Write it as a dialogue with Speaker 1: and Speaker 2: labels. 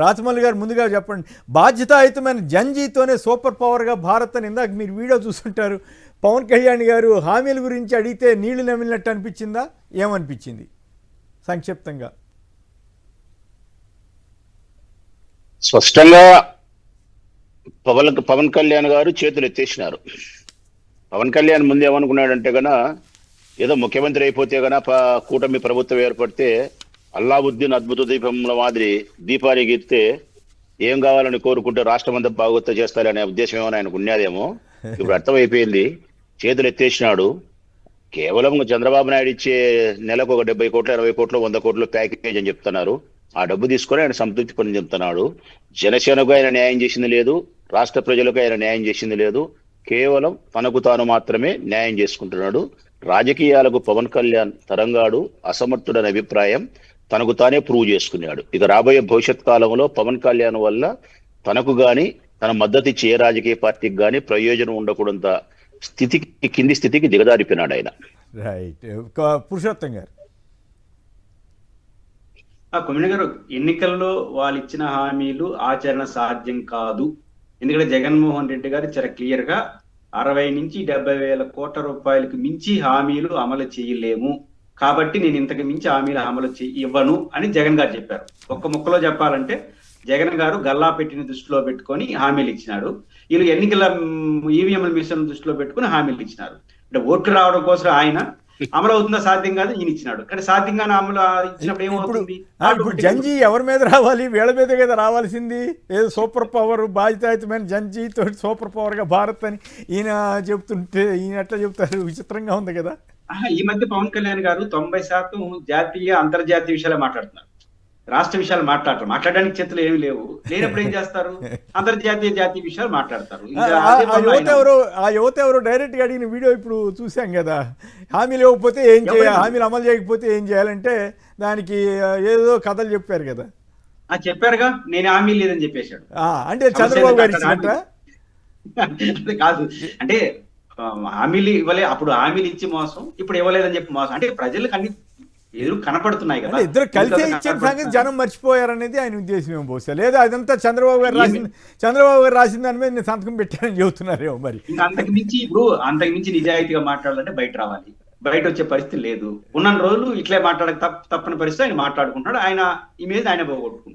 Speaker 1: రాజమౌళి గారు ముందుగా చెప్పండి, బాధ్యతాయుతమైన జంజీతోనే సూపర్ పవర్గా భారత్ అని ఇందాక మీరు వీడియో చూస్తుంటారు. పవన్ కళ్యాణ్ గారు హామీల గురించి అడిగితే నీళ్లు నమిలినట్టు అనిపించిందా, ఏమనిపించింది సంక్షిప్తంగా?
Speaker 2: స్పష్టంగా పవన్ కళ్యాణ్ గారు చేతులు ఎత్తేసినారు. పవన్ కళ్యాణ్ ముందు ఏమనుకున్నాడంటే గన ఏదో ముఖ్యమంత్రి అయిపోతే గన కూటమి ప్రభుత్వం ఏర్పడితే అల్లావుద్దీన్ అద్భుత దీపంలో మాదిరి దీపానికి ఎత్తే ఏం కావాలని కోరుకుంటే రాష్ట్రం అంతా బాగోత్త చేస్తారనే ఉద్దేశం ఏమైనా ఆయనకు ఉన్నదేమో. ఇప్పుడు అర్థమైపోయింది, చేతులు ఎత్తేసినాడు. కేవలం చంద్రబాబు నాయుడు ఇచ్చే నెలకు ఒక 70 కోట్లు 20 కోట్లు 100 కోట్లు ప్యాకేజ్ అని చెప్తున్నారు. ఆ డబ్బు తీసుకొని ఆయన సంతృప్తి పని చెప్తున్నాడు. జనసేనకు ఆయన న్యాయం చేసింది లేదు, రాష్ట్ర ప్రజలకు ఆయన న్యాయం చేసింది లేదు. కేవలం తనకు తాను మాత్రమే న్యాయం చేసుకుంటున్నాడు. రాజకీయాలకు పవన్ కళ్యాణ్ తరంగాడు, అసమర్థుడనే అభిప్రాయం తనకు తానే ప్రూవ్ చేసుకున్నాడు. ఇక రాబోయే భవిష్యత్ కాలంలో పవన్ కళ్యాణ్ వల్ల తనకు గాని తన మద్దతు ఇచ్చే ఏ రాజకీయ పార్టీకి గాని ప్రయోజనం ఉండకూడంత స్థితికి, కింది స్థితికి దిగజారిపోయినాడు ఆయన.
Speaker 1: రైట్. పురుషోత్తం గారు.
Speaker 3: కొమ్మిడి గారు, ఎన్నికల్లో వాళ్ళు ఇచ్చిన హామీలు ఆచరణ సాధ్యం కాదు. ఎందుకంటే జగన్మోహన్ రెడ్డి గారు చాలా క్లియర్ గా 60 నుంచి 70 వేల కోట్ల రూపాయలకు మించి హామీలు అమలు చేయలేము, కాబట్టి నేను ఇంతకు మించి హామీలు అమలు ఇవ్వను అని జగన్ గారు చెప్పారు. ఒక్క ముక్కలో చెప్పాలంటే జగన్ గారు గల్లా పెట్టిన దృష్టిలో పెట్టుకొని హామీలు ఇచ్చినాడు. వీళ్ళు ఎన్నికల ఈవీఎంల మిషన్ దృష్టిలో పెట్టుకుని హామీలు ఇచ్చినారు. అంటే ఓట్లు రావడం కోసం ఆయన అమలు అవుతుందా సాధ్యం కాదు ఈయన ఇచ్చినాడు. కానీ సాధ్యంగానే అమలు ఇచ్చినప్పుడు ఏమవుతుంది?
Speaker 1: ఇప్పుడు జంజీ ఎవరి మీద రావాలి? వీళ్ళ మీద కదా రావాల్సింది. ఏదో సూపర్ పవర్, బాధ్యతాయుతమైన జంజీతో సూపర్ పవర్గా భారత్ అని ఈయన చెప్తుంటే ఈయన ఎట్లా చెప్తారు? విచిత్రంగా ఉంది కదా.
Speaker 3: ఈ మధ్య పవన్ కళ్యాణ్ గారు 90% జాతీయ అంతర్జాతీయ విషయాలే మాట్లాడుతున్నారు, రాష్ట్ర విషయాలు మాట్లాడడానికి చేతులు ఏమి లేవు. లేనప్పుడు ఏం చేస్తారు? అంతర్జాతీయ జాతీయ విషయాలు మాట్లాడతారు.
Speaker 1: ఆ యువత ఎవరో డైరెక్ట్ గా అడిగిన వీడియో ఇప్పుడు చూసాం కదా. హామీలు ఇవ్వకపోతే ఏం చేయాలి, హామీలు అమలు చేయకపోతే ఏం చేయాలంటే దానికి ఏదో కథలు చెప్పారు కదా.
Speaker 3: చెప్పారుగా, నేను హామీ లేదని చెప్పేశాడు.
Speaker 1: అంటే చంద్రబాబు గారు ఇచ్చినట్ట
Speaker 3: కాదు, అంటే హామీలు ఇవ్వలే, అప్పుడు హామీలు ఇచ్చి మోసం, ఇప్పుడు ఇవ్వలేదని చెప్పి మోసం. అంటే ప్రజలకు అన్ని ఎదురు కనపడుతున్నాయి కదా.
Speaker 1: ఇద్దరు కలిసి ఇచ్చిన సంగతి జనం మర్చిపోయారనేది ఆయన ఉద్దేశం ఏమో బహుశా. లేదా అదంతా చంద్రబాబు గారు రాసిన దాని మీద నేను సంతకం పెట్టానని చెబుతున్నారేమో మరి.
Speaker 3: అంతకు మించి నిజాయితీగా మాట్లాడాలంటే బయట రావాలి, బయట వచ్చే పరిస్థితి లేదు. ఉన్న రోజులు ఇట్లే మాట్లాడక తప్పని పరిస్థితి ఆయన మాట్లాడుకుంటున్నాడు. ఆయన ఇమేజ్ ఆయన పోగొట్టుకుంటున్నాడు.